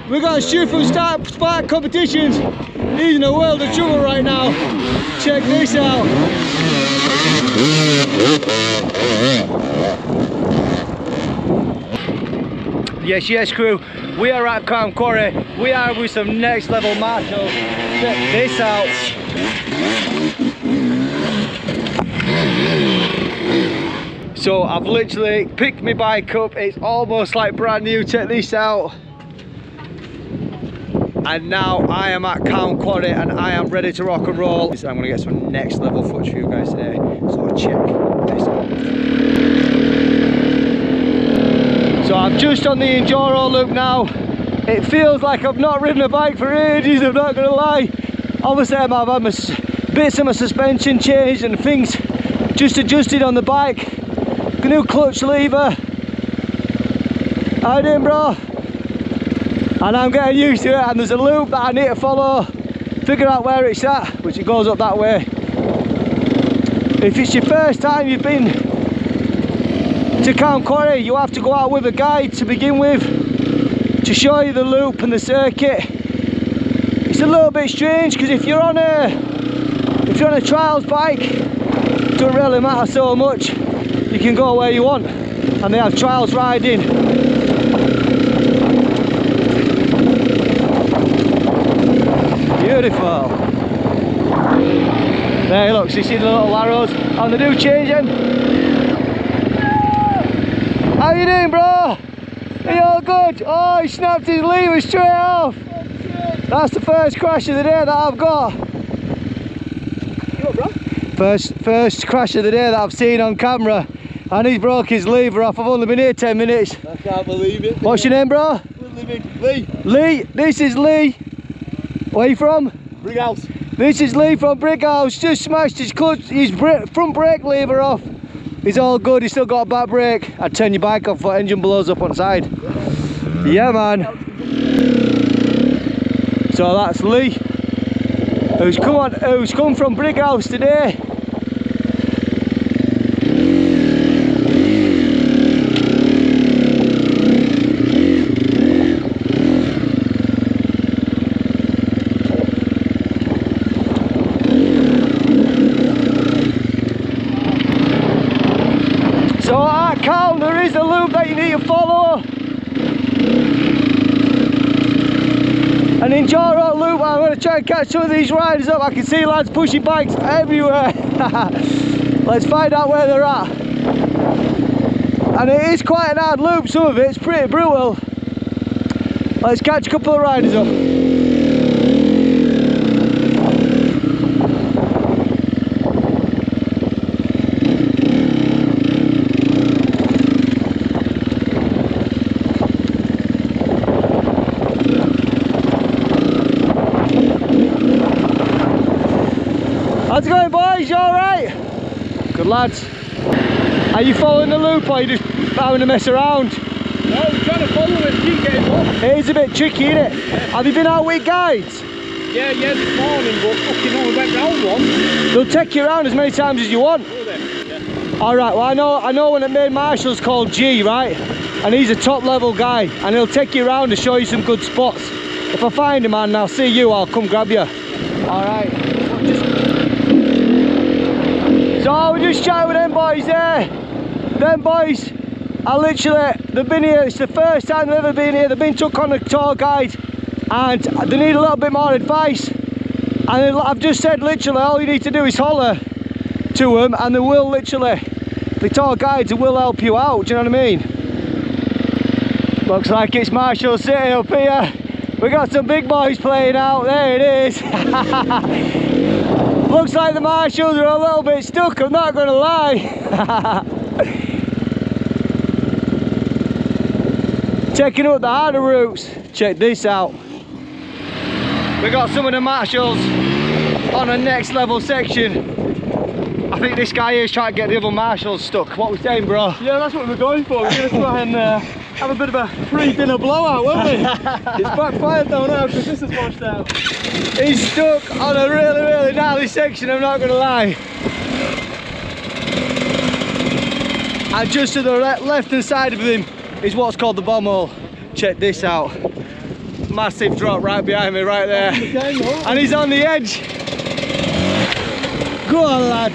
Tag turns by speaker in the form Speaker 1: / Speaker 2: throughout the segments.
Speaker 1: We got a shoot from Spark competitions. He's in a world of trouble right now. Check this out. Yes crew, we are at Cowm Quarry. We are with some next level marshals. Check this out. So I've literally picked my bike up, it's almost like brand new. Check this out. And now I am at Cowm Quarry and I am ready to rock and roll. I'm going to get some next level footage for you guys today. So check this out. So I'm just on the Enduro loop now. It feels like I've not ridden a bike for ages, I'm not going to lie. Obviously I've had my bits of my suspension changed and things just adjusted on the bike. New clutch lever. How you doing, bro? And I'm getting used to it, and there's a loop that I need to follow, figure out where it's at, which it goes up that way. If it's your first time you've been to Cowm Quarry, you have to go out with a guide to begin with to show you the loop and the circuit. It's a little bit strange because if you're on a trials bike, it doesn't really matter so much. You can go where you want, and they have trials riding. Beautiful. There, look, so you see the little arrows on the new changing. How you doing, bro? Are you all good? Oh, he snapped his lever straight off. That's the first crash of the day that I've got.
Speaker 2: What, bro?
Speaker 1: First crash of the day that I've seen on camera. And he's broke his lever off. I've only been here 10 minutes.
Speaker 2: I can't believe it.
Speaker 1: What's your name, bro?
Speaker 2: Lee.
Speaker 1: Lee, this is Lee. Where are you from?
Speaker 2: Brighouse.
Speaker 1: This is Lee from Brighouse. Just smashed his front brake lever off. He's all good, he's still got a back brake. I'd turn your bike off, engine blows up on the side. Yeah, man. So that's Lee, who's come from Brighouse today. So at Cowm there is a loop that you need to follow. An Enduro loop. I'm going to try and catch some of these riders up. I can see lads pushing bikes everywhere. Let's find out where they're at. And it is quite an hard loop, some of it's pretty brutal. Let's catch a couple of riders up. How's it going, boys? You alright? Good lads. Are you following the loop or are you just having to mess around?
Speaker 2: No, I'm trying to follow it, keep getting off.
Speaker 1: It is a bit tricky, isn't it?
Speaker 2: Yeah.
Speaker 1: Have you been out with guides?
Speaker 2: Yeah, this morning, but fucking hell, we went round one.
Speaker 1: They'll take you around as many times as you want.
Speaker 2: Will they? Yeah.
Speaker 1: Alright, well I know when the main marshal's called G, right? And he's a top level guy and he'll take you around to show you some good spots. If I find him and I'll see you, I'll come grab you. Alright. So we're just chatting with them boys there. Them boys are literally, they've been here, it's the first time they've ever been here. They've been took on a tour guide and they need a little bit more advice. And I've just said literally all you need to do is holler to them and they will literally, the tour guides will help you out, do you know what I mean? Looks like it's Marshall City up here. We got some big boys playing out, there it is. Looks like the marshals are a little bit stuck, I'm not going to lie. Checking out the harder routes. Check this out. We got some of the marshals on a next level section. I think this guy here is trying to get the other marshals stuck. What are we saying, bro?
Speaker 2: Yeah, that's what we're going for. We're going to try and have a bit of a pre-dinner blowout, won't we? It's backfired though now because this is washed out.
Speaker 1: He's stuck on a really gnarly section, I'm not going to lie. And just to the left hand side of him is what's called the bomb hole. Check this out. Massive drop right behind me, right there. And he's on the edge. Go on, lad.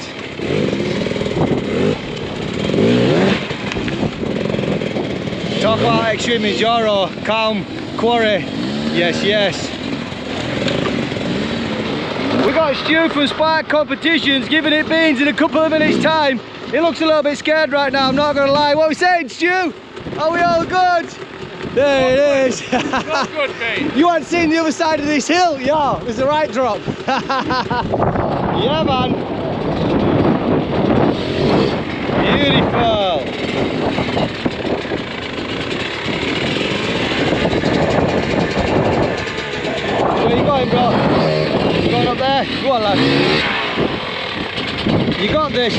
Speaker 1: Talk about extreme enduro, Cowm Quarry. Yes, yes. We got Stu from Spark Competitions giving it beans in a couple of minutes time. He looks a little bit scared right now, I'm not going to lie. What are we saying, Stu? Are we all good? There it is.
Speaker 2: Not good, mate.
Speaker 1: You haven't seen the other side of this hill? Yeah, there's the right drop. Yeah, man. Beautiful. Where you going, bro? You going up there? Go on, lad. You got this.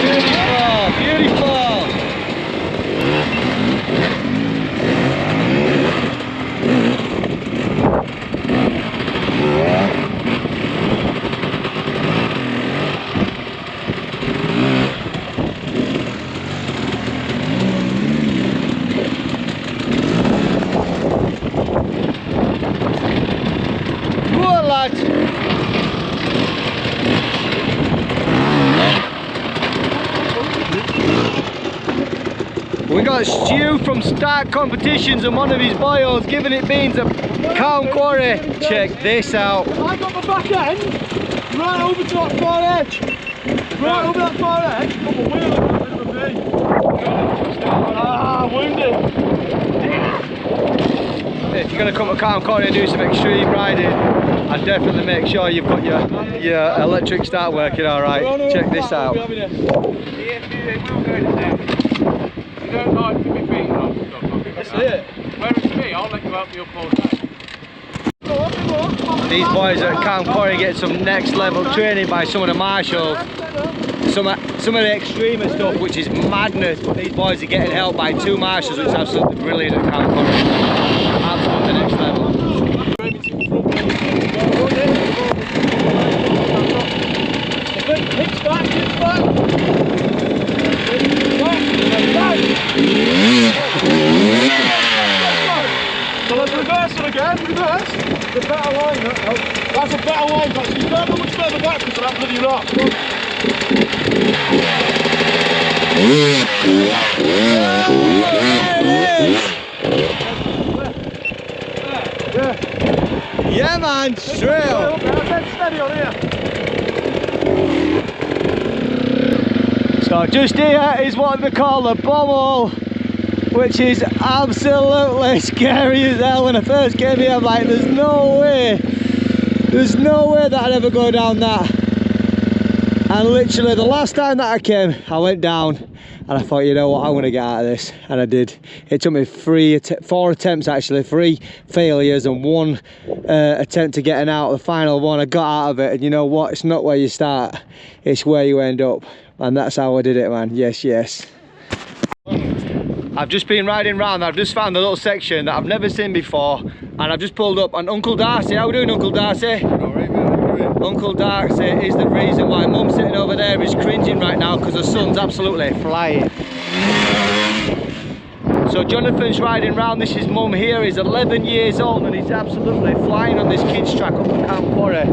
Speaker 1: Beautiful, beautiful. Good lad. We got Stu from Start Competitions and one of his boys giving it beans at Cowm Quarry. Check this out.
Speaker 2: I got my back end right over to that far edge. Right over that far edge. Put my wheel in a bit of a wounded.
Speaker 1: If you're going to come to Cowm Quarry and do some extreme riding, and definitely make sure you've got your electric start working alright. Check this out.
Speaker 2: You don't like to be beaten up and stuff. That's it. Whereas me, I'll let you help me up all day.
Speaker 1: These boys at Cowm Quarry get some next level training by some of the marshals. Some of the extreme stuff, which is madness, but these boys are getting help by two marshals, which is absolutely brilliant at Cowm Quarry. Absolutely next level.
Speaker 2: Hits back. So let's reverse it again, reverse. The better line, that's a better line, but you don't go much further back because of that bloody rock.
Speaker 1: Yeah man, trail.
Speaker 2: Steady on here.
Speaker 1: So just here is what they call the bomb hole, which is absolutely scary as hell. When I first came here, I'm like, there's no way that I'd ever go down that. And literally the last time that I came, I went down and I thought, you know what, I'm gonna get out of this, and I did. It took me four attempts actually, 3 failures and 1 attempt to getting out. The final one, I got out of it, and you know what, it's not where you start, it's where you end up, and that's how I did it, man. Yes, yes. I've just been riding round, I've just found a little section that I've never seen before, and I've just pulled up on Uncle Darcy. How are we doing, Uncle Darcy? Uncle Darcy is the reason why Mum's sitting over there is cringing right now, because her son's absolutely flying. So Jonathan's riding round, this is Mum here, he's 11 years old and he's absolutely flying on this kids track up at Cowm Quarry.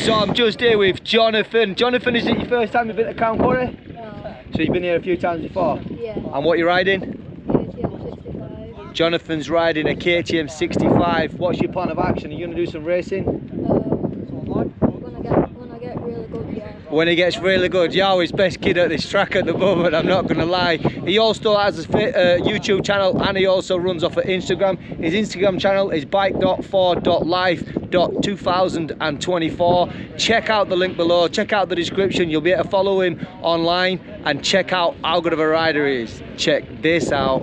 Speaker 1: So I'm just here with Jonathan. Jonathan, is it your first time you've been at Cowm Quarry?
Speaker 3: No.
Speaker 1: So you've been here a few times before?
Speaker 3: Yeah.
Speaker 1: And what are you riding?
Speaker 3: KTM 65.
Speaker 1: Jonathan's riding a KTM 65. What's your plan of action? Are you going to do some racing?
Speaker 3: When I get really good, yeah.
Speaker 1: When he gets really good. Yo, he's best kid at this track at the moment, I'm not going to lie. He also has a YouTube channel and he also runs off of Instagram. His Instagram channel is bike.for.life.2024. Check out the link below, check out the description, you'll be able to follow him online and check out how good of a rider he is. Check this out.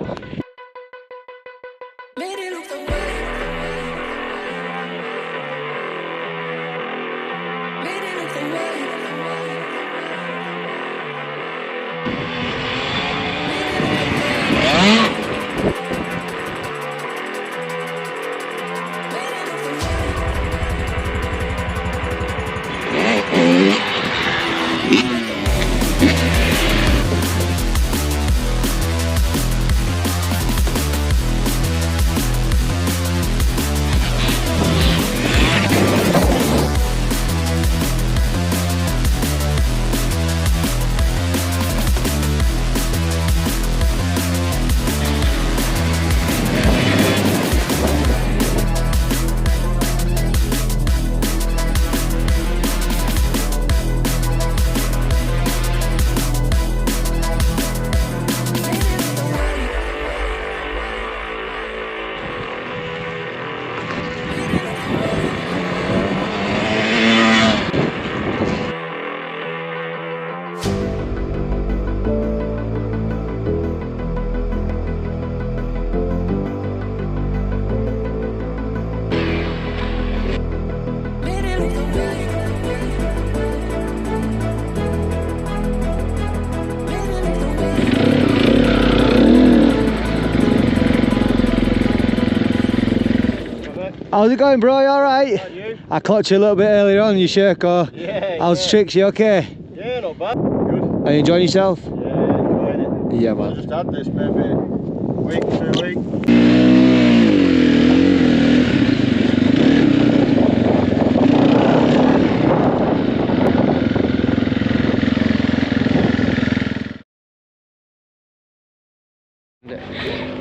Speaker 1: How's it going, bro? You alright?
Speaker 2: You?
Speaker 1: I caught you a little bit earlier on, you Sherco.
Speaker 2: Yeah.
Speaker 1: How's tricks? You okay?
Speaker 2: Yeah, not bad. Good.
Speaker 1: Are you enjoying yourself?
Speaker 2: Yeah, enjoying it.
Speaker 1: Yeah,
Speaker 2: I
Speaker 1: man.
Speaker 2: just had this maybe a week, 2 weeks.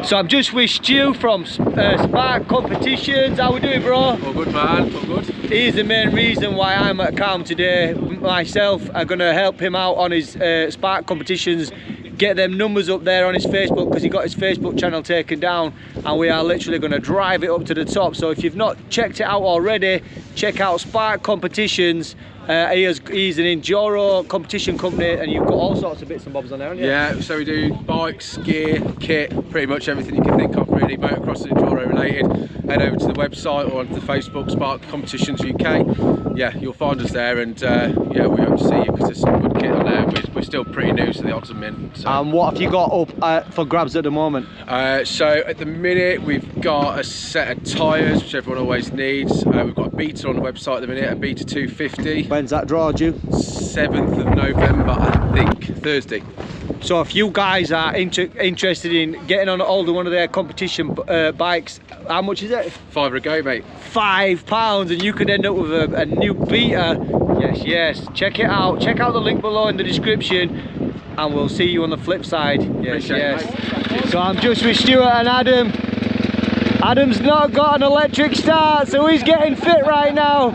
Speaker 1: So I'm just with Stu from Spark Competitions. How we doing, bro?
Speaker 2: All good, man. All good.
Speaker 1: He's the main reason why I'm at Cowm today. Myself, I'm going to help him out on his Spark Competitions, get them numbers up there on his Facebook, because he got his Facebook channel taken down, and we are literally going to drive it up to the top. So if you've not checked it out already, check out Spark Competitions. He's an Enduro competition company, and you've got all sorts of bits and bobs on there, haven't you?
Speaker 4: Yeah, so we do bikes, gear, kit, pretty much everything you can think of really, motocross and enduro related. Head over to the website or onto the Facebook, Spark Competitions UK. Yeah, you'll find us there, and yeah, we hope to see you, because there's some good kit on there. We're still pretty new to the odds and mint. So.
Speaker 1: What have you got up for grabs at the moment?
Speaker 4: So at the minute we've got a set of tyres, which everyone always needs. We've got a beta on the website at the minute, a beta 250.
Speaker 1: When's that draw due?
Speaker 4: 7th of November, I think, Thursday.
Speaker 1: So if you guys are interested in getting on older one of their competition bikes, how much is it?
Speaker 4: £5 a go, mate.
Speaker 1: £5, and you could end up with a new beta. Yes, yes. Check it out. Check out the link below in the description, and we'll see you on the flip side. Yes,
Speaker 4: Appreciate
Speaker 1: yes. So I'm just with Stuart and Adam. Adam's not got an electric start, so he's getting fit right now.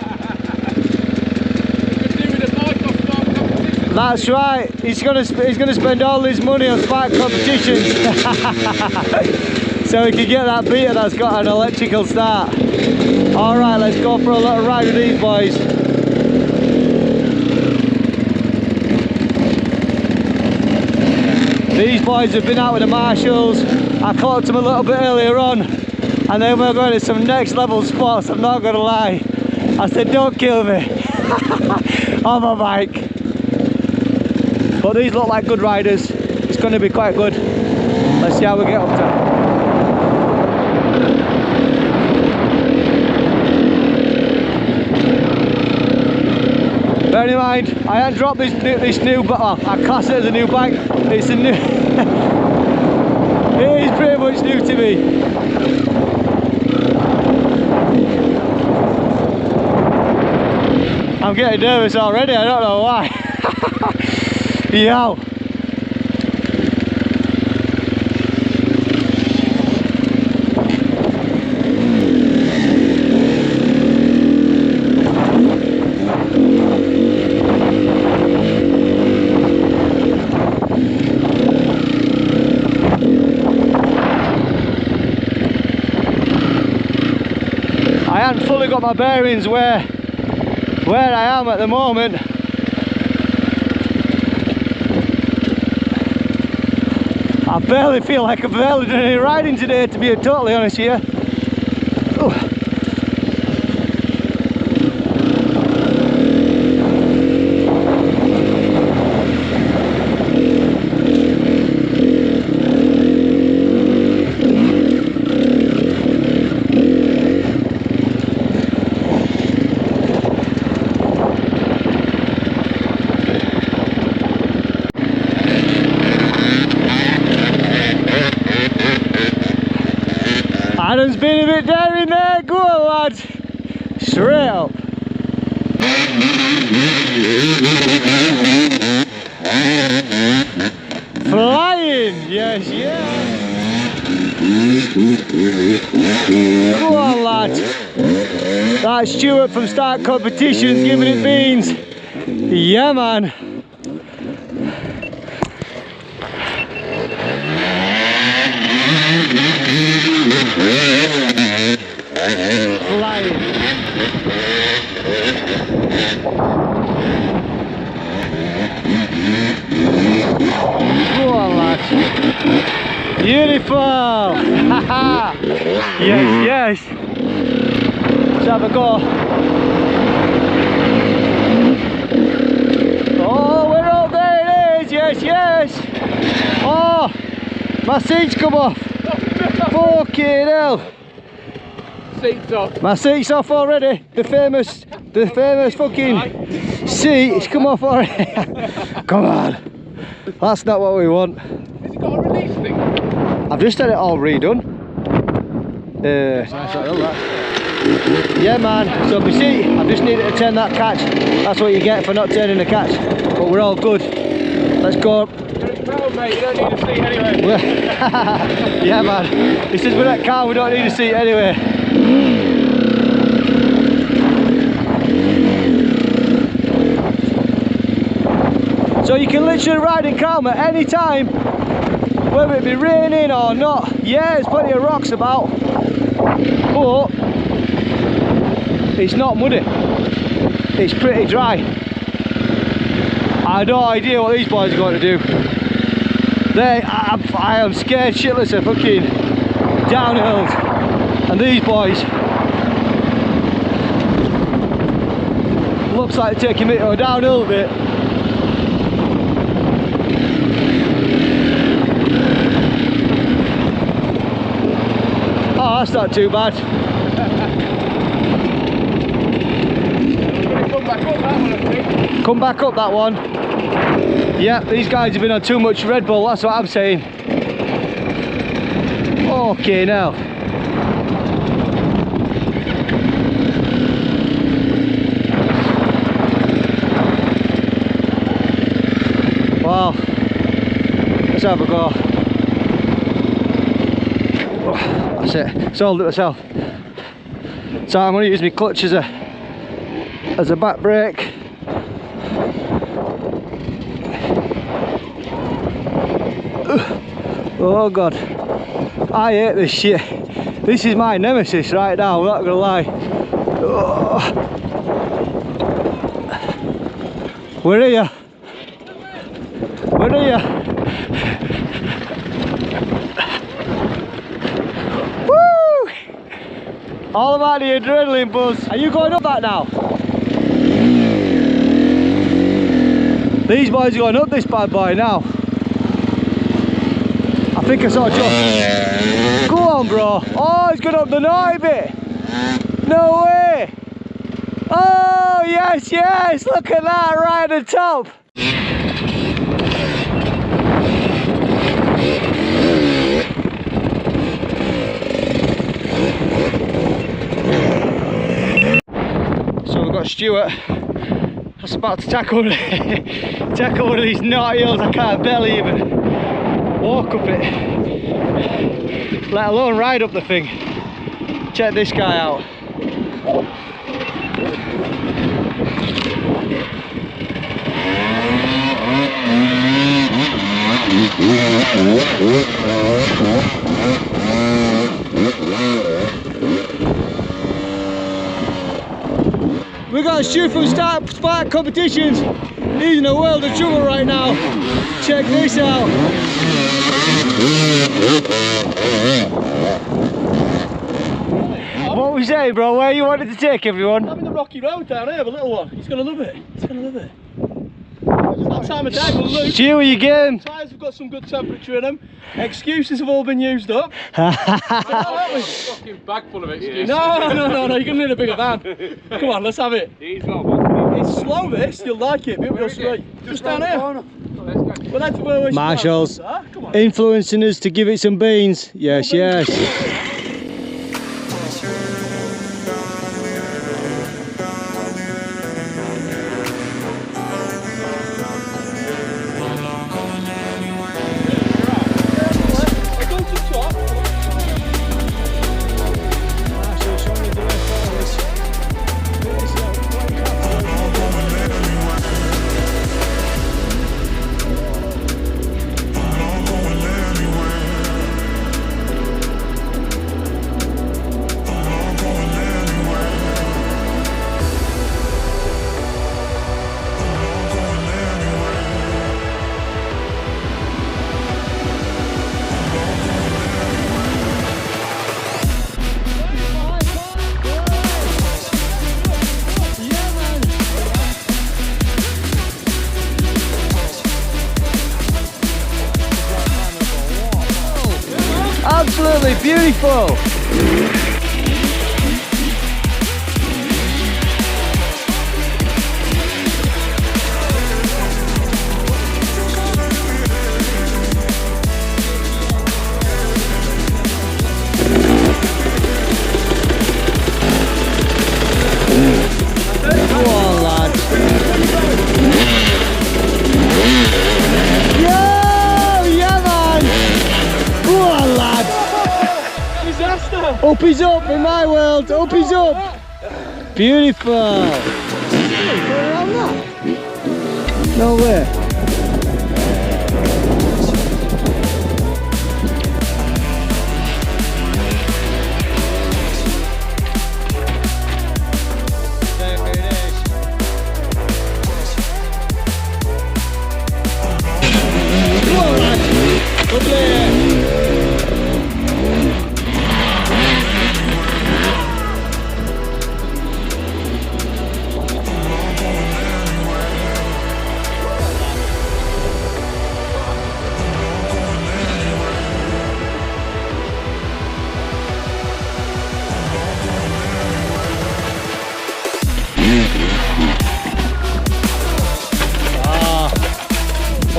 Speaker 1: That's right. He's gonna spend all his money on Spark Competitions, so he can get that beater that's got an electrical start. All right, let's go for a little ride with these boys. These boys have been out with the marshals. I caught them a little bit earlier on, and then we're going to some next level spots. I'm not gonna lie. I said, don't kill me on my bike. But these look like good riders. It's going to be quite good. Let's see how we get up to. Bear in mind, I haven't dropped this new, but I class it as a new bike. It's a new. It is pretty much new to me. I'm getting nervous already. I don't know why. Yo. I haven't fully got my bearings where I am at the moment. I barely feel like I've barely done any riding today, to be totally honest with you. Ooh. Adam's been a bit daring there, go on lad, straight up. Flying, yes, yes. Go on lad. That's Stuart from Start Competitions giving it beans. Yeah man. Flying. Go on lads. Beautiful. Yes, yes. Let's have a go. Oh, we're up there, it is. Yes, yes. Oh, my seat's come off. Fucking hell.
Speaker 2: Seat's off.
Speaker 1: My seat's off already. The famous fucking seat. It's come off already. Come on. That's not what we want.
Speaker 2: Has it got a release thing?
Speaker 1: I've just had it all redone. Yeah, man. So my seat, I just needed to turn that catch. That's what you get for not turning the catch. But we're all good. Let's go.
Speaker 2: You're at Cowm, mate. You don't need a seat anyway.
Speaker 1: Yeah, man. This is we're at Cowm. We don't need a seat anyway. So you can literally ride in Cowm at any time, whether it be raining or not. Yeah, there's plenty of rocks about, but it's not muddy. It's pretty dry. I have no idea what these boys are going to do. I am scared shitless of fucking downhills, and these boys looks like they're taking me to a downhill a bit. Oh, that's not too bad.
Speaker 2: Come back up that one, I think.
Speaker 1: Come back up that one. Yeah, these guys have been on too much Red Bull, that's what I'm saying. Okay, now. Wow. Let's have a go. That's it. Sold it myself. So I'm going to use my clutch as a back brake. Oh god, I hate this shit. This is my nemesis right now, I'm not gonna lie. Oh. Where are you? Where are you? Woo! All about the adrenaline buzz. Are you going up that now? These boys are going up this bad boy now. I think I saw Josh. Go on, bro. Oh, he's going up the naughty bit. No way. Oh, yes, yes. Look at that right at the top. So we've got Stuart. That's about to tackle one of these naughty hills. I can't barely even walk up it, let alone ride up the thing. Check this guy out. We got Stu from Spark Competitions. He's in a world of trouble right now. Check this out. What was that, bro? Where you wanted to take everyone?
Speaker 2: I'm in the rocky road down here, the little one. He's gonna love it. He's gonna love it. That time of day, we'll lose.
Speaker 1: Stu, are you game?
Speaker 2: Tyres have got some good temperature in them. Excuses have all been used up. Fucking bag full of excuses. No, you're gonna need a bigger van. Come on, let's have it. It's slow this, you'll like it, real straight. Just down here. Well, that's where we're
Speaker 1: Marshall's influencing us to give it some beans. Yes, yes. Absolutely beautiful. Up is up in my world. Up is up. Beautiful. Around that? No way.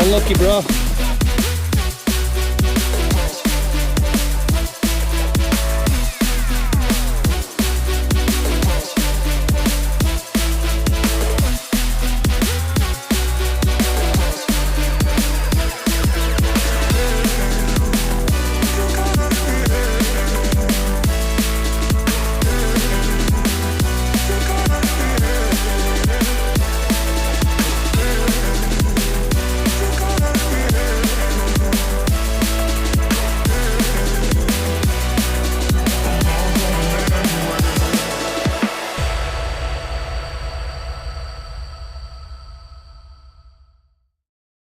Speaker 1: Unlucky, bro.